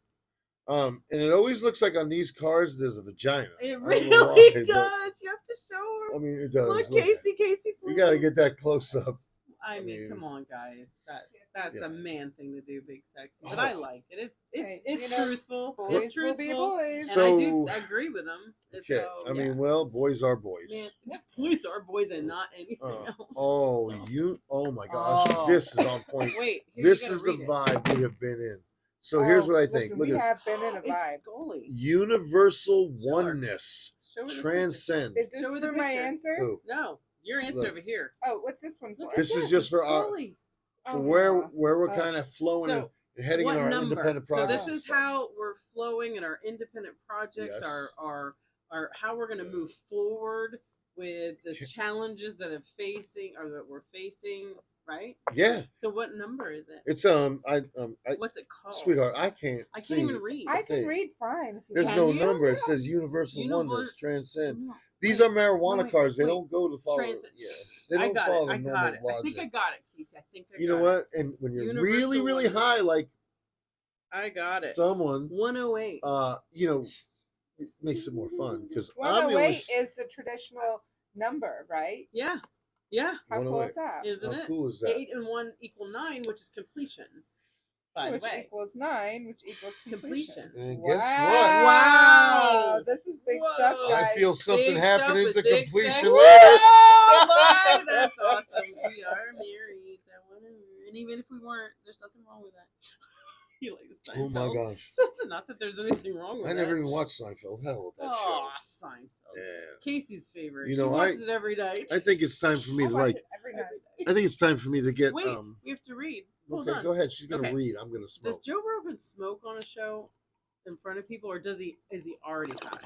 and it always looks like on these cards there's a vagina. It I don't know really why, does. but- You have to show her. I mean, it does. Look, Look, Casey, you please. got to get that close up. I mean, mean, come on, guys. That's yeah. a man thing to do, big sexy. But Oh. I like it. Hey, It's you know, truthful. Boys It's will be truthful. boys. And So- I agree with them. Okay. So, I mean, yeah. well, boys are boys. Man, boys are boys and not anything else. Oh, oh my gosh, Oh. this is on point. Wait, here, This you gotta is the read it. vibe we have been in. So here's what I think. Listen, Look we at this. have been in a It's vibe. Scully. Universal Show her. oneness. Show her this Transcend. Is this Show her the for my picture. answer? Who? picture. No, your answer Look. over here. Oh, what's this one for? Look at This is just it's for our- Scully. For Oh, where awesome. we're Oh. kind of flowing So, and heading what in our number? independent So projects. this is how we're flowing in our independent projects. Yes. Our how we're going to Yeah. move forward with the Ch- challenges that are facing or that we're facing. Right. Yeah, So what number is it? it's What's it called? sweetheart, I can't I see. can't even read. I can thing. read fine. If you There's Can no you? number. It says universal Universal- oneness, transcend. No, These wait, are marijuana wait, cards. They wait. don't go to follow. Transit. Yeah, they I don't got follow it. I normal got it. I logic. think I got it, Casey. I think I You got know it. what? And when you're really, Universal really oneness. high, like I got it. someone, 108. you know, it makes it more fun because I'm 108 the only. is the traditional number, right? Yeah. Yeah. How cool 108. is that? Isn't How it? cool is that? 8 and 1 equal 9, which is completion. By Which the way. equals 9, which equals completion. Completion. And guess Wow. This is big Whoa. stuff, what? guys. I feel something Big happening stuff to with big completion sex. later. Whoa, my, that's awesome. We are married. And even if we weren't, there's nothing wrong with that. You like the Seinfeld? Oh my gosh. Not that there's anything wrong with I that. never even watched Seinfeld. Hell with that Oh, Seinfeld. show. Yeah. Casey's favorite. You She know, watches it every night. I think it's time for me I to watch like. it every night. I think it's time for me to get. Wait, we have to read. Hold Okay, on. go ahead. She's gonna Okay. read. I'm gonna Does smoke. Joe Rogan smoke on a show in front of people, or is he already high?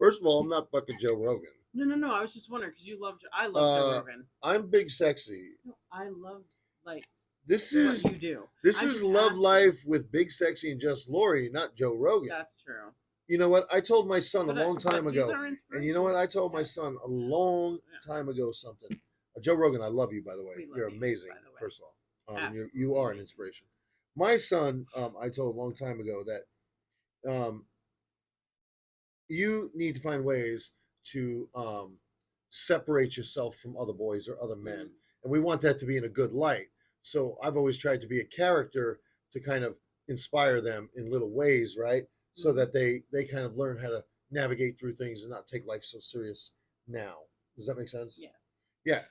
First of all, I'm not fucking Joe Rogan. No. I was just wondering because I love Joe Rogan. I'm big sexy. No, I love like This what is you do. this I'm is just Love asking. Life with Big Sexy and Just Lori, not Joe Rogan. That's true. You know what? I told my son a But long time he's ago. our And you know what? I told my Yeah. son a long time ago something. Joe Rogan, I love you, by the way. We love You're you, amazing, by the way. first of all. Absolutely You are an amazing. inspiration. My son, I told a long time ago that you need to find ways to separate yourself from other boys or other men. And we want that to be in a good light. So I've always tried to be a character to kind of inspire them in little ways, right? So that they kind of learn how to navigate through things and not take life so serious now. Does that make sense? Yes. Yeah.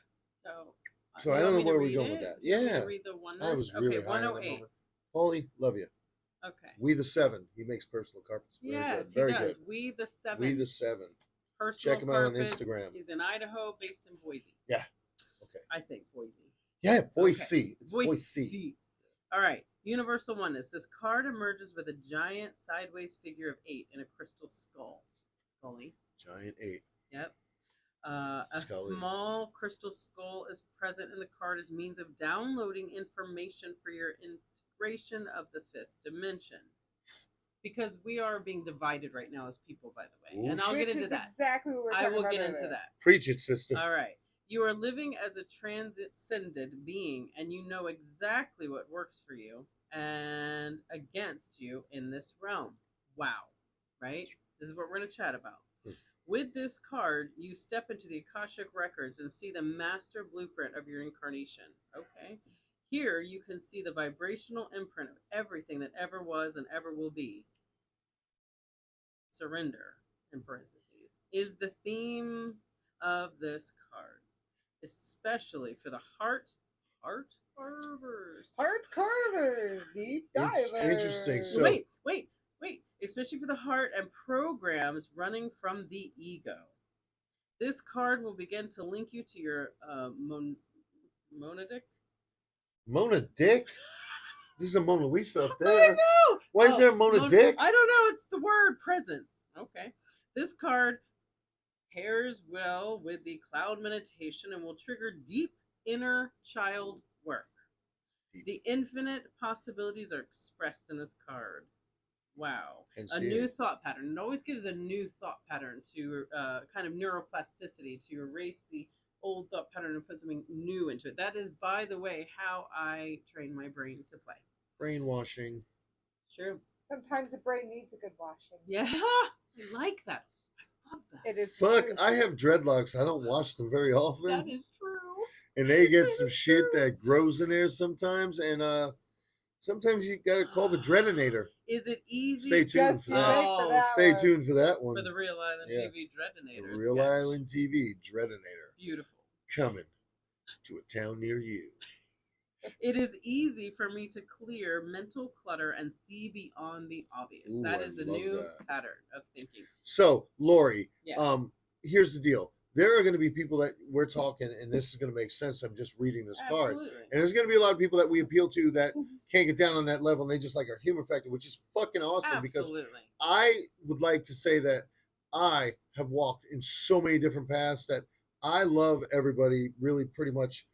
So So I don't know where we're going with that. Do you want me Yeah. to read the oneness? I was really okay, high on that 108. moment. Holy, love you. Okay. We the Seven. He makes personal carpets. Very Yes, good. Very he does. good. We the Seven. We the Seven. Personal Check him out on carpets. Instagram. He's in Idaho, based in Boise. Yeah. Okay. I think Boise. Yeah, Boise. Okay. It's Boise. All right. Universal oneness. This card emerges with a giant sideways figure of 8 in a crystal skull. Scully. Giant 8. Yep. A Scully. small crystal skull is present in the card as means of downloading information for your integration of the 5th dimension. Because we are being divided right now as people, by the way. Oof. And I'll get into that. Exactly what we're I talking will about get earlier. into that. Preach it, sister. All right. You are living as a transcended being, and you know exactly what works for you and against you in this realm. Wow. Right? This is what we're going to chat about. With this card, you step into the Akashic records and see the master blueprint of your incarnation. Okay. Here, you can see the vibrational imprint of everything that ever was and ever will be. Surrender, in parentheses, is the theme of this card, especially for the heart carvers. Heart carvers, deep divers. Interesting. So Wait. Especially for the heart and programs running from the ego. This card will begin to link you to your monadic. Mona Dick? This is a Mona Lisa up I there. know. Why is there a Mona Dick? I don't know. It's the word presence. Okay. This card pairs well with the cloud meditation and will trigger deep inner child work. The infinite possibilities are expressed in this card. Wow. A new thought pattern. It always gives a new thought pattern to kind of neuroplasticity to erase the old thought pattern and put something new into it. That is, by the way, how I train my brain to play. Brainwashing. It's true. Sometimes the brain needs a good washing. Yeah. I like that. I love that. It is. Fuck, true. I have dreadlocks. I don't wash them very often. That is true. And they get some shit that grows in there sometimes. And sometimes you got to call the Dreadinator. Is it easy? Stay tuned Just for you that. wait for that Stay one. tuned for that one. For the Real Island Yeah. TV Dreadinators. The Real yes. Island TV Dreadinator. Beautiful. Coming to a town near you. It is easy for me to clear mental clutter and see beyond the obvious. Ooh, that I is the love new that. pattern of thinking. So, Lori, Yeah. Here's the deal. There are going to be people that we're talking, and this is going to make sense. I'm just reading this card. Absolutely. And there's going to be a lot of people that we appeal to that can't get down on that level, and they just like our humor factor, which is fucking awesome. Because Absolutely. I would like to say that I have walked in so many different paths that I love everybody really pretty much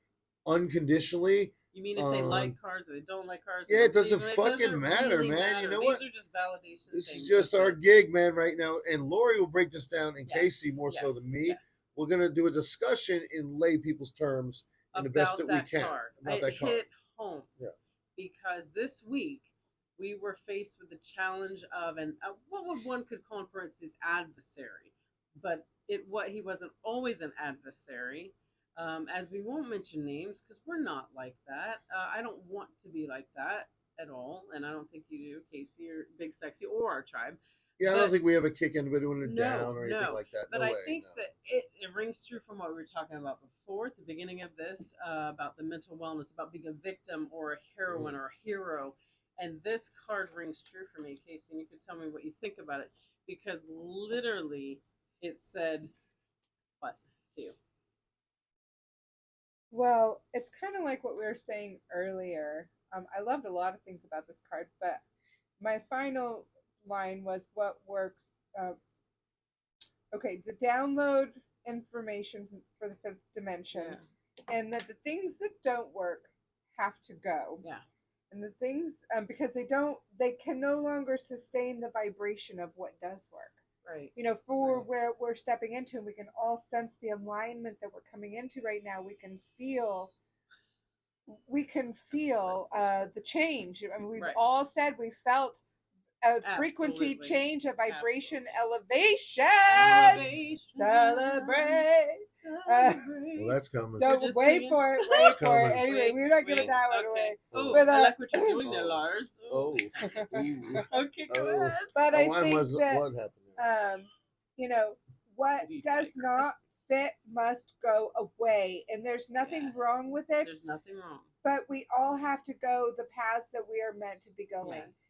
unconditionally. You mean if they like cars or they don't like cars? Yeah, it doesn't It fucking doesn't matter, really man. matter. You know These what? are just validation This things. is just That's our it. gig, man, right now. And Lori will break this down, and Yes, Casey more so than me. yes. We're going to do a discussion in lay people's terms in the best that we can about that card. Hit home. Yeah. Because this week we were faced with the challenge of what would one could call in parentheses adversary, but he wasn't always an adversary. As we won't mention names because we're not like that. I don't want to be like that at all, and I don't think you do, Casey or Big Sexy or our tribe. Yeah, I don't think we ever kick anybody when they're down or anything No. like that. But No I way, think no. that it rings true from what we were talking about before at the beginning of this, about the mental wellness, about being a victim or a heroine or a hero. And this card rings true for me, Casey, and you can tell me what you think about it. Because literally it said, what to you? Well, it's kind of like what we were saying earlier. I loved a lot of things about this card, but my final line was what works okay, the download information for the fifth dimension, and that the things that don't work have to go. Yeah. And the things, because they can no longer sustain the vibration of what does work. Right. You know, for Right. where we're stepping into, and we can all sense the alignment that we're coming into right now. We can feel the change. I mean, we've Right. all said we felt a frequency Absolutely. change, a vibration Absolutely. elevation. Elevation. Celebrate. Well, that's coming. So just wait singing. for it. It's Wait for it. coming. Anyway, we're not giving that one Okay. away. Oh, But, I like what you're doing there, Oh. Lars. Oh. Ooh. Okay, go Oh. ahead. But Oh, I why think was that what happened? you know, what Maybe does digress. not fit must go away, and there's nothing wrong with it. There's nothing wrong. But we all have to go the paths that we are meant to be going, Yes.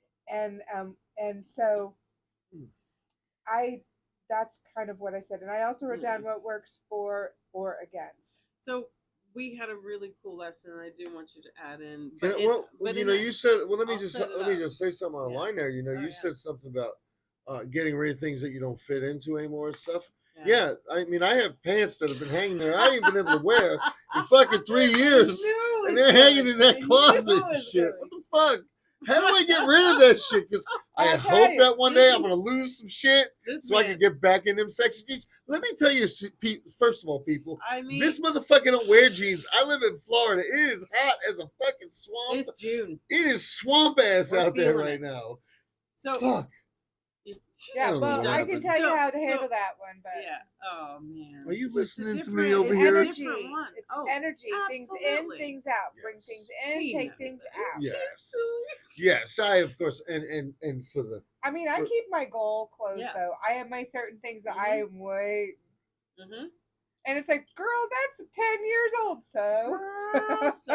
and so I that's kind of what I said, and I also wrote down what works for or against. So we had a really cool lesson. I do want you to add in. You know, well, you know, you said. Well, let me I'll just set it let me up. just say something Yeah. online there. You know, Oh, you yeah. said something about getting rid of things that you don't fit into anymore and stuff. Yeah, I mean, I have pants that have been hanging there. I ain't been able to wear in fucking 3 years, and they're hanging in that closet and shit. What the fuck? How do I get rid of that shit? Because I hope that one day I'm gonna lose some shit so I can get back in them sexy jeans. Let me tell you, first of all, people, I mean, this motherfucker don't wear jeans. I live in Florida. It is hot as a fucking swamp. It's June. It is swamp ass out there right now. So fuck. Yeah, well, I can tell you how to So- handle that one, but Yeah. Oh man. Are you It's listening to different- me over it's a here? energy. different one. It's Oh, energy. Things in, absolutely. things out. Bring Yes. things in, He take knows things it. out. Yes. Yes, I of course, and for the I mean, I keep my goal closed Yeah. though. I have my certain things that I am way, Mm-hmm. and it's like, girl, that's 10 years old, so. So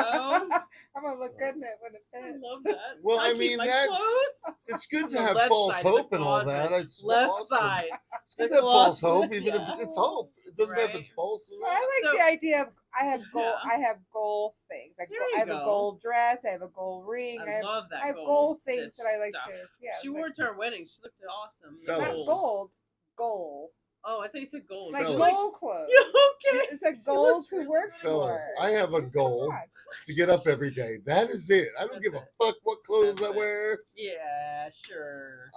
I'm gonna look good in it when it I fits. love that. well, I I keep mean my that's clothes it's good to on the have left false side of the hope and all closet. that. It's Left awesome. side. It's good The to have false closet, hope, even yeah. if it's hope. It doesn't matter if it's Right. false or Well, not. I like So- the idea of I have goal. Yeah. I have goal things. There I you have a go. gold dress. I have a gold ring. I love that. I have gold gold things stitch that I like stuff. to. Yeah, She it's wore like- it to our wedding. She looked awesome. Fellas. not gold. Goal. Oh, I thought you said gold. Like Fellas. goal clothes. Okay. It's a She goal looks to really work Fellas, for. I have a goal Come on. to get up every day. That is it. I don't That's give it. a fuck what clothes That's I it. wear. Yeah, sure.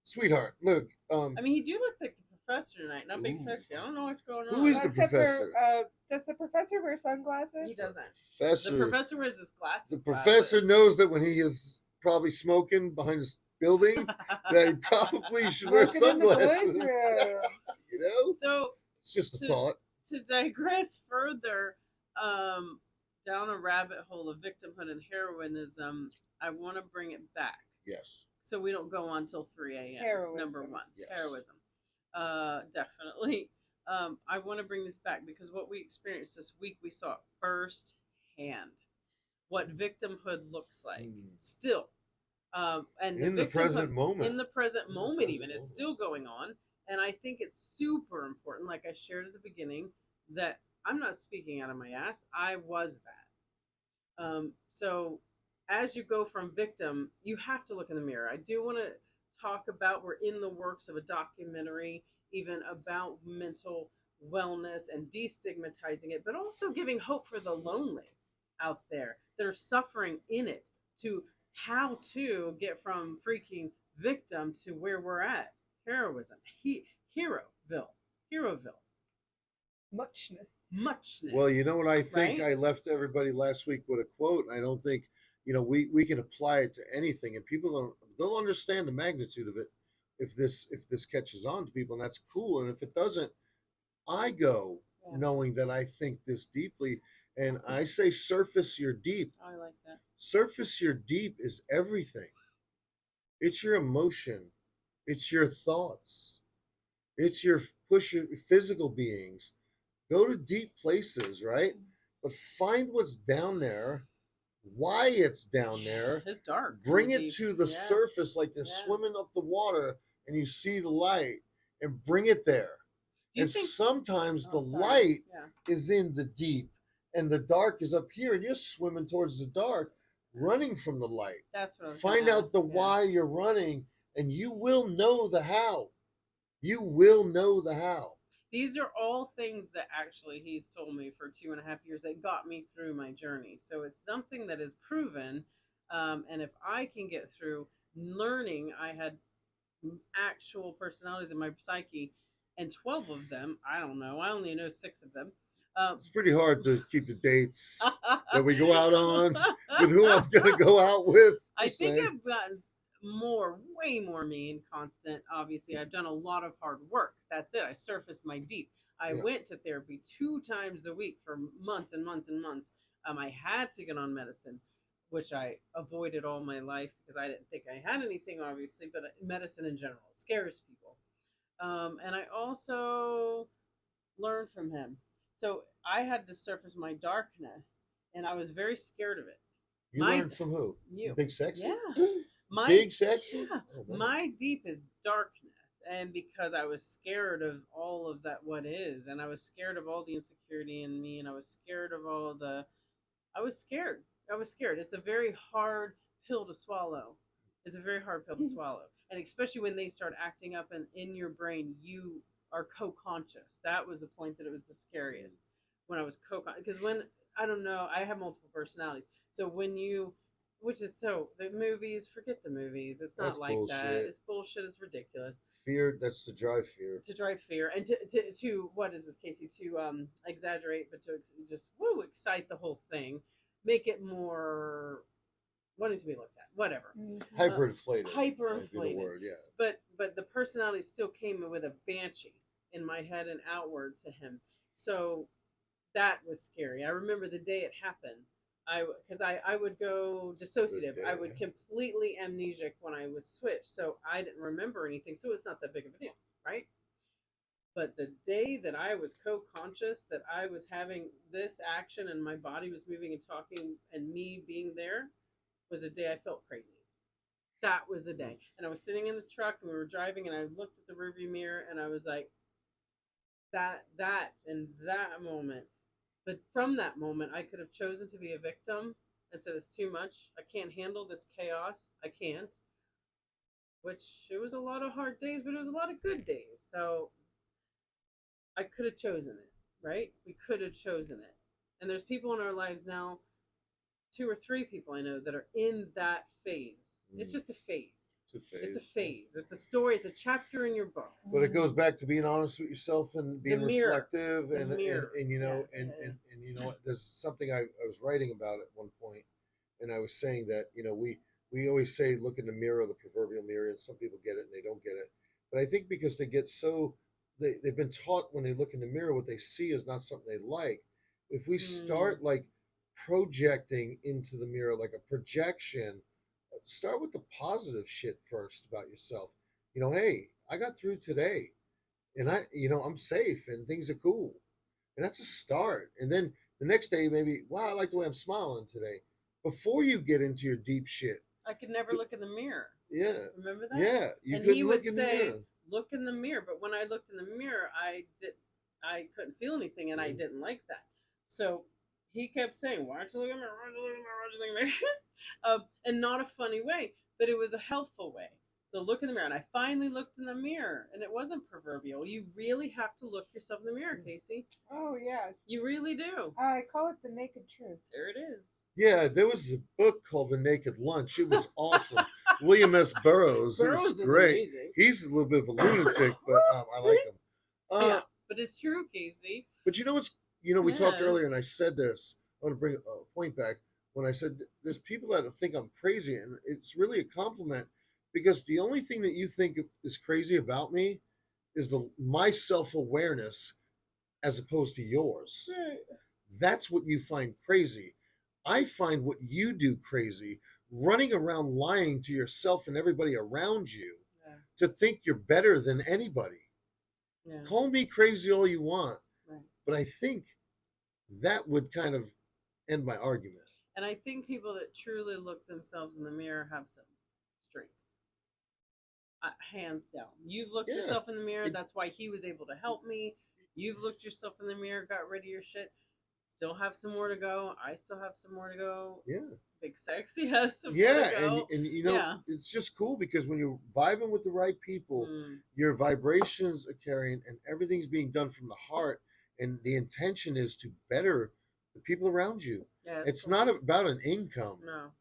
Sweetheart, look, I mean, he do look like the professor tonight. Not big Ooh. picture. I don't know what's going on. Who is the Except professor? For, does the professor wear sunglasses? He doesn't. Professor. The professor wears his glasses. The professor knows that when he is probably smoking behind his building, that he probably should wear Smoking in the boys' sunglasses. room. You know, So it's just a to- thought. to digress further, down a rabbit hole of victimhood and heroism, I want to bring it back. Yes. So we don't go on till 3 a.m. Heroism. Number one, Yes. heroism. Definitely. I want to bring this back because what we experienced this week, we saw it firsthand. What victimhood looks like. Mm. Still. And In the present victimhood- moment. In the present moment, present even. It's moment. still going on. And I think it's super important, like I shared at the beginning, that I'm not speaking out of my ass. I was that. So as you go from victim, you have to look in the mirror. I do want to talk about, we're in the works of a documentary, even about mental wellness and destigmatizing it, but also giving hope for the lonely out there that are suffering in it, to how to get from freaking victim to where we're at. Heroism. Heroville. Muchness. Well, you know what I think? Right? I left everybody last week with a quote, and I don't think we can apply it to anything, and people they'll understand the magnitude of it if this catches on to people, and that's cool. And if it doesn't, I go knowing that I think this deeply, and I say surface your deep. I like that. Surface your deep is everything. It's your emotion. It's your thoughts. It's your physical beings. Go to deep places, right? But find what's down there, why it's down there. It's dark. Bring Deep. it to the Yeah. surface like they're Yeah. swimming up the water and you see the light, and bring it there. Do you And think- sometimes the Oh, sorry. light Yeah. is in the deep and the dark is up here, and you're swimming towards the dark, running from the light. That's what I was Find gonna out the ask, yeah. why you're running, and you will know the how. You will know the how. These are all things that actually he's told me for 2.5 years that got me through my journey. So it's something that is proven. And if I can get through learning, I had actual personalities in my psyche, and 12 of them, I don't know, I only know 6 of them. It's pretty hard to keep the dates that we go out on with who I'm going to go out with. I think I've gotten more, way more me and constant. Obviously, I've done a lot of hard work. That's it. I surfaced my deep. I went to therapy 2 times a week for months and months and months. I had to get on medicine, which I avoided all my life because I didn't think I had anything, obviously, but medicine in general scares people. And I also learned from him. So I had to surface my darkness, and I was very scared of it. You learned from who? You. Big Sexy? Yeah. Big Sexy? Yeah. Oh, My deep is darkness. And because I was scared of all of that, what is, and I was scared of all the insecurity in me, and I was scared of all the. I was scared. I was scared. It's a very hard pill to swallow. It's a very hard pill to swallow. And especially when they start acting up and in your brain, you are co-conscious. That was the point that it was the scariest. When I was co-conscious. Because when, I don't know, I have multiple personalities. So when you, which is so, the movies, forget the movies. It's not That's like bullshit. that. It's bullshit. It's ridiculous. Fear, that's to drive fear. To drive fear. And to what is this, Casey? To exaggerate, but to just, excite the whole thing. Make it more wanting to be looked at, whatever. Hyperinflated. Hyperinflated. Would be the word, yeah. But the personality still came with a banshee in my head and outward to him. So that was scary. I remember the day it happened. Because I would go dissociative. I would completely amnesic when I was switched. So I didn't remember anything. So it's not that big of a deal, right? But the day that I was co-conscious that I was having this action and my body was moving and talking and me being there was a day I felt crazy. That was the day. And I was sitting in the truck and we were driving and I looked at the rearview mirror and I was like, that and that moment. But from that moment, I could have chosen to be a victim and said, it's too much. I can't handle this chaos. I can't. Which it was a lot of hard days, but it was a lot of good days. So I could have chosen it, right? We could have chosen it. And there's people in our lives now, 2 or 3 people I know that are in that phase. It's just a phase. It's a phase. It's a story. It's a chapter in your book. But it goes back to being honest with yourself and being reflective and you know and you know there's something I was writing about at one point, and I was saying that you know we always say look in the mirror, the proverbial mirror, and some people get it and they don't get it. But I think because they get so they've been taught when they look in the mirror what they see is not something they like. If we start like projecting into the mirror like a projection, start with the positive shit first about yourself. You know, hey, I got through today and I'm safe and things are cool. And that's a start. And then the next day, maybe, wow, I like the way I'm smiling today. Before you get into your deep shit. I could never look in the mirror. Yeah. Remember that? Yeah. You couldn't look in the mirror. Look in the mirror. But when I looked in the mirror, I couldn't feel anything and I didn't like that. So he kept saying, why don't you look in the mirror? Why don't you look in the mirror? Why don't you look in the mirror? And not a funny way, but it was a helpful way. So look in the mirror. And I finally looked in the mirror and it wasn't proverbial. You really have to look yourself in the mirror, Casey. Oh, yes. You really do. I call it the naked truth. There it is. Yeah, there was a book called The Naked Lunch. It was awesome. William S. Burroughs. It was great. Amazing. He's a little bit of a lunatic, but I like him. Yeah, but it's true, Casey. But you know what's we talked earlier, and I said this. I want to bring a point back when I said there's people that think I'm crazy, and it's really a compliment because the only thing that you think is crazy about me is my self-awareness as opposed to yours. Right. That's what you find crazy. I find what you do crazy, running around lying to yourself and everybody around you to think you're better than anybody. Yeah. Call me crazy all you want, but I think that would kind of end my argument. And I think people that truly look themselves in the mirror have some strength. Hands down. You've looked yourself in the mirror. That's why he was able to help me. You've looked yourself in the mirror, got rid of your shit. still have some more to go. I still have some more to go. Yeah. Big Sexy has some more Yeah, to go. and you know, Yeah. it's just cool because when you're vibing with the right people, Mm, your vibrations are carrying and everything's being done from the heart, and the intention is to better the people around you. yeah, It's cool. not about an income. No.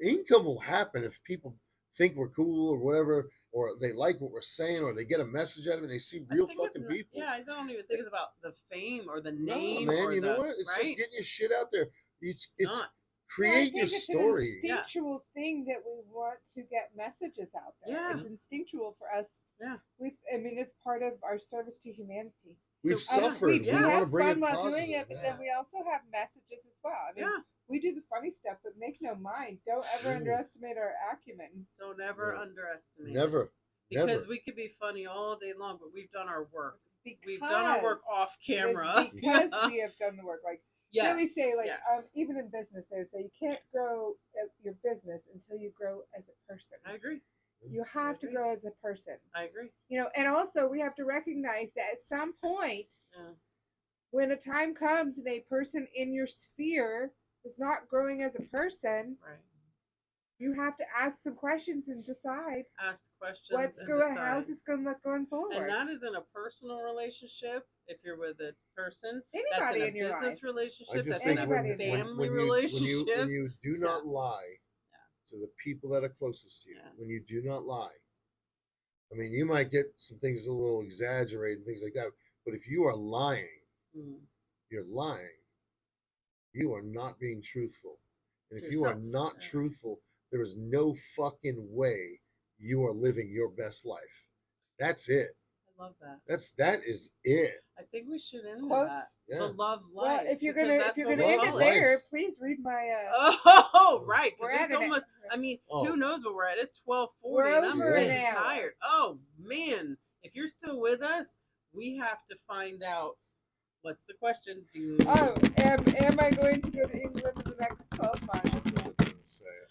Income will happen if people think we're cool or whatever, or they like what we're saying, or they get a message out of it and they see I real think it's fucking not, people. yeah, I don't even think it's about the fame or the No, name man, or you know the what? It's just right. getting your shit out there. It's Not. Yeah, I create think your it's story. an instinctual thing that we want to get messages out there. Yeah. It's instinctual for us. Yeah. I mean, it's part of our service to humanity. We've So, suffered. We We yeah. want to have bring fun it while positive. doing it, but yeah. then we also have messages as well. I mean, Yeah. we do the funny stuff, but make no mind. Don't ever Mm. underestimate our acumen. Don't ever Yeah. underestimate it. Never. Because Never. we could be funny all day long, but we've done our work. Because We've done our work off camera. It is because we have done the work. Like, Yes. then we say, like, yes. even in business, they would say you can't grow your business until you grow as a person. I agree. You have to agree. grow as a person. I agree. You know, and also we have to recognize that at some point, Yeah. when a time comes and a person in your sphere is not growing as a person, Right. you have to ask some questions and decide Ask questions. how's this going to look going forward. And that is in a personal relationship. If you're with a person, Anybody that's in your business life. relationship. I just That's think in a Anybody family when relationship. you do not lie to the people that are closest to you, Yeah. when you do not lie, I mean, you might get some things a little exaggerated and things like that, but if you are lying, Mm. you're lying. You are not being truthful. And if To you are yourself, not yeah. truthful, there is no fucking way you are living your best life. That's it. I love that. That is it. I think we should end with Quote. that. Yeah. The love Well, life. if you're because gonna that's what end we Love it call life. there, please read my. Oh, right. We're Because at it's an almost. hour. I mean, Oh. who knows where we're at? It's 12:40, We're and I'm over an getting hour. tired. Oh man, if you're still with us, we have to find out. What's the question? Oh, am I going to go to England in the next 12 months? I'm not gonna say it.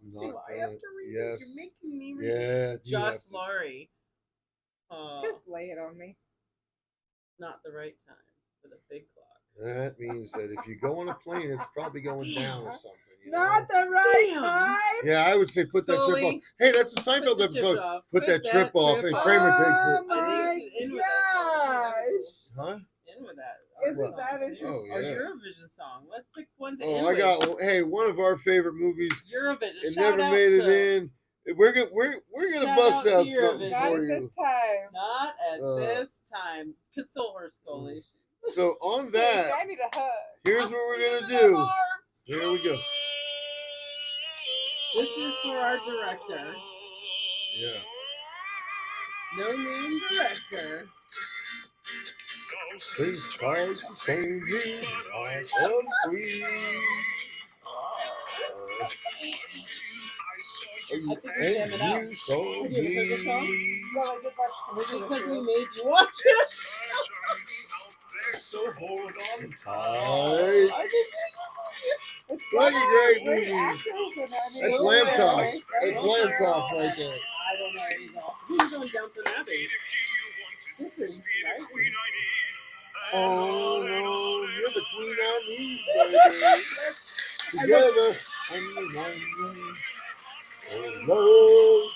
I'm not Do I have gonna- to read yes. this? You're making me read. Yeah, you have Just to. Laurie. Just lay it on me. Not the right time for the big clock. That means that if you go on a plane, it's probably going down or something. You know? Not the right Damn. time. Yeah, I would say put that trip Scully, off. Hey, that's a Put Seinfeld the trip episode. off. Put that trip off, and off. Kramer takes it. Oh I my think you should end with that song. Huh? End with that. Isn't Our that song, too. interesting? Our Oh, yeah. Eurovision song. Let's pick one to Oh, end I with. got. Hey, one of our favorite movies. Eurovision. It Shout never out made it to, in. We're gonna Shout bust out to out something Eurovision. Not for at you. this time. Not at Uh, this time. Console her, Scully. So on Seriously, that, I need a hug. here's what we're Using gonna them do. arms. Here we go. This is for our director. Yeah. No name director. Things try to tame me, I am free. I think we jam it out. You saw Have you ever heard this song? me. Well, I did watch the movie with Because we you. made you watch it. So hold on tight. I think It's Like got a great great movie. actors in it. I mean, That's Will lamb Ferrell. tops. That's Will lamb Ferrell. top right there. I don't know. He's awesome. He's on Downton Abbey. This is right. Oh no, you're the queen I need, baby. Together, oh,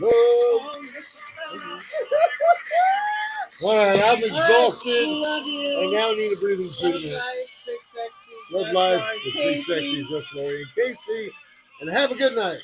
love. All right, I'm exhausted. Love you. I now need a breathing Love treatment. life, big sexy. Love Just life Laurie, with Big Casey. Sexy, Just Laurie and Casey. And have a good night.